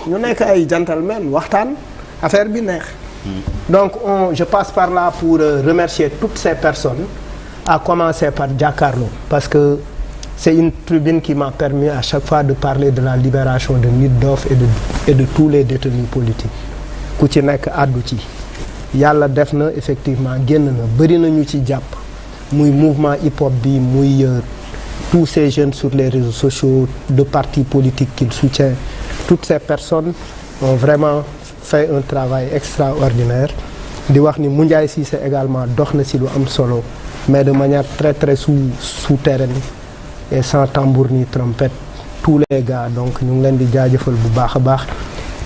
ñu nekk ay gentlemen waxtaan affaire bi neex. Donc je passe par là pour remercier toutes ces personnes, à commencer par Jakaarlo, parce que c'est une tribune qui m'a permis à chaque fois de parler de la libération de Nit Doff et de tous les détenus politiques ku ci nekk àddu ci yàlla def na effectivement génn na bëri nañu ci jàpp muy mouvement hip-hop bi muy tous ces jeunes sur les réseaux sociaux de partis politiques qu'ils soutiennent. Toutes ces personnes ont vraiment fait un travail extraordinaire. Di wax ni Moundiaye Cissé également dox na ci lu am solo, mais de manière très très souterraine et sans tambour ni trompette. Tous les gars, donc ñu ngi leen di jaajëfal bu baax a baax,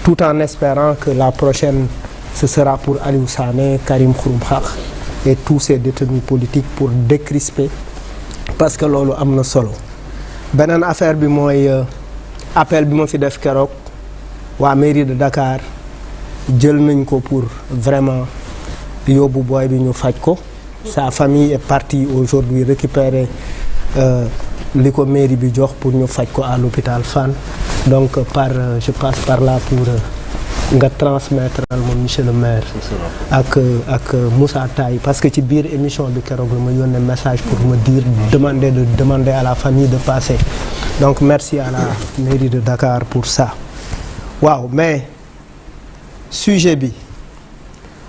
tout en espérant que la prochaine ce sera pour Aliou Sané, Karim Xurum Xax et tous ces détenus politiques pour décrisper, parce que loolu am na solo. Beneen affaire bi mooy appel bi ma fi def keroog waa mairie de Dakar jël nañ ko pour vraiment yóbbu booy bi ñu faj ko. Sa famille est partie aujourd'hui récupérer li ko mairie bi jox pour ñu faj ko à l'hôpital Fann. Donc je passe par là pour nga transmettre moom monsieur le maire ak Moussa Taye, parce que ci biir émission bi keroog la ma yónnee message pour me dire demander à la famille de passer. Donc merci à la mairie de Dakar pour ça. Waaw, mais sujet bi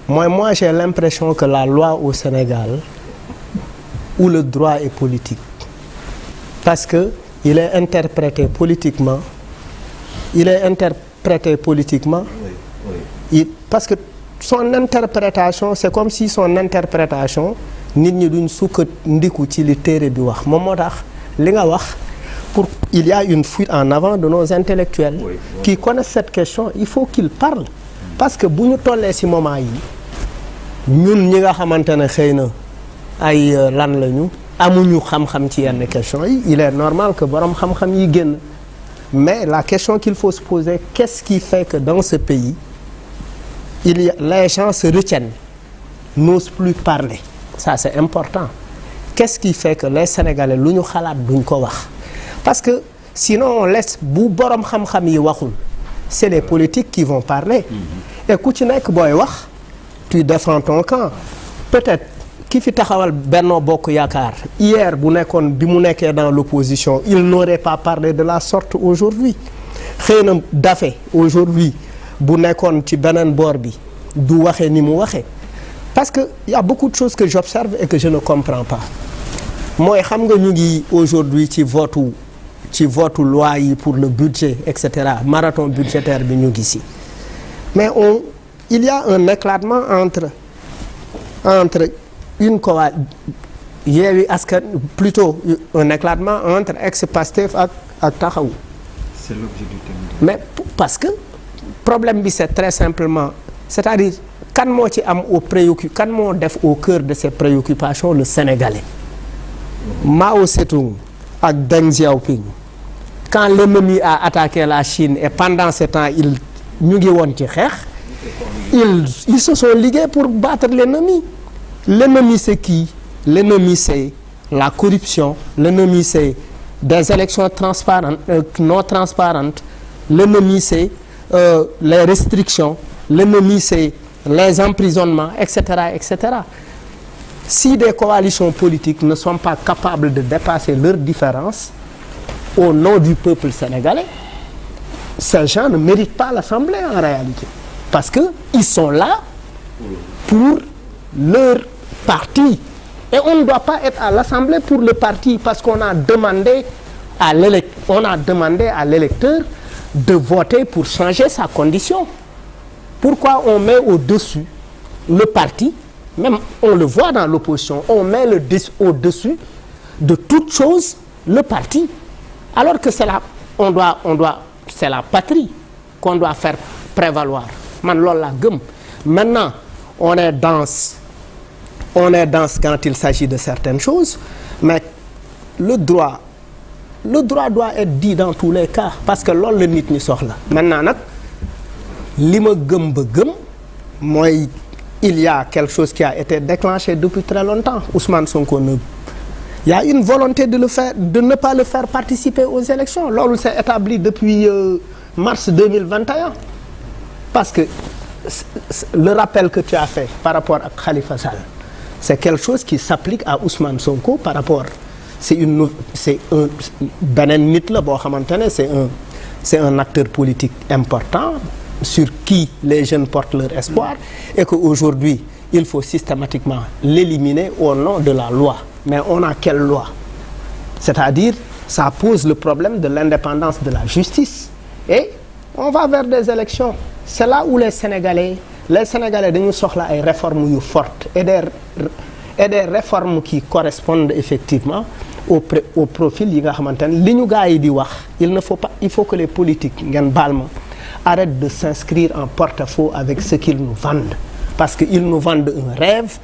moi j'ai l'impression que la loi au Sénégal où le droit est politique, parce que il est interprété politiquement. Parce que son interprétation, c'est comme si son interprétation nit ñi duñ sukkandiku ci li téere bi wax. Moom moo tax li nga wax pour il y a une fuite en avant de nos intellectuels qui connaissent cette question. Il faut qu'ils parlent, parce que bu ñu tollee ci moment yi ñun ñi nga xamante ne xëy na ay lan lañu amuñu xam-xam ci yenn question yi, il est normal que borom xam-xam yi génn. Mais la question qu'il faut se poser, qu'est-ce qui fait que dans ce pays les gens se retiennent, n'osent plus parler? Ça c'est important. Qu'est-ce qui fait que les Sénégalais lu ñu xalaat duñ ko wax? Parce que sinon on laisse bu borom xam-xam yi waxul, c'est les politiques qui vont parler. Et ku ci nekk booy wax tu défends ton camp. Peut-être ki fi taxawal Benno Bokk Yaakaar hier bu nekkoon bi mu nekkee dans l'opposition, il n'aurait pas parlé de la sorte aujourd'hui. Xëy na Daffé aujourd'hui bu nekkoon ci beneen boor bi du waxee ni mu waxee, parce que y a beaucoup de choses que j'observe et que je ne comprends pas. Mooy xam nga ñu ngi aujourd'hui ci vote loi yi pour le budget et cetera, marathon budgétaire bi ñu ngi ci, mais il y a un éclatement entre une Yewwi Askan, plutôt un éclatement entre ex-Pastef ak Taxawu. C'est l'objet du thème. Mais parce que problème bi c'est très simplement, c'est-à-dire kan moo ci am kan moo def au cœur de ces préoccupations le Sénégalais. Mao Tse-tung ak Deng Xiaoping, quand l'ennemi a attaqué la Chine et pendant ce temps ñu ngi woon ci xeex, ils se sont ligués pour battre l'ennemi. L'ennemi c'est qui? L'ennemi c'est la corruption, l'ennemi c'est des élections transparentes, non transparentes, l'ennemi c'est les restrictions, l'ennemi c'est les emprisonnements, etc., etc. Si des coalitions politiques ne sont pas capables de dépasser leurs différences au nom du peuple sénégalais, ces gens ne méritent pas l'Assemblée en réalité, parce que ils sont là pour leur parti. Et on ne doit pas être à l'Assemblée pour le parti, parce qu'on a demandé à l'électeur de voter pour changer sa condition. Pourquoi on met au-dessus le parti? Même on le voit dans l'opposition, on met au-dessus de toute chose le parti, alors que c'est c'est la patrie qu'on doit faire prévaloir. Man loolu laa gëm. Maintenant on est dense quand il s'agit de certaines choses, mais le droit doit être dit dans tous les cas, parce que loolu la nit ñi soxla. Maintenant nag li ma gëm ba gëm mooy il y a quelque chose qui a été déclenché depuis très longtemps. Ousmane Sonko il y a une volonté de ne pas le faire participer aux élections. Loolu c'est établi depuis mars 2021 parce que le rappel que tu as fait par rapport à Khalifa Sall c'est quelque chose qui s'applique à Ousmane Sonko par rapport c'est un beneen nit la boo xamante ne c'est un acteur politique important sur qui les jeunes portent leur espoir et qu'aujourd'hui il faut systématiquement l'éliminer au nom de la loi. Mais on a quelle loi? C'est-à-dire, ça pose le problème de l'indépendance de la justice. Et on va vers des élections. C'est là où les Sénégalais dañu soxla ay réformes yu fortes et des réformes qui correspondent effectivement au profil yi nga xamante ne li ñu gars yi di wax il faut que les politiques ngeen baal ma arrêtent de s'inscrire en porte-à-faux avec ce qu'ils nous vendent parce que ils nous vendent un rêve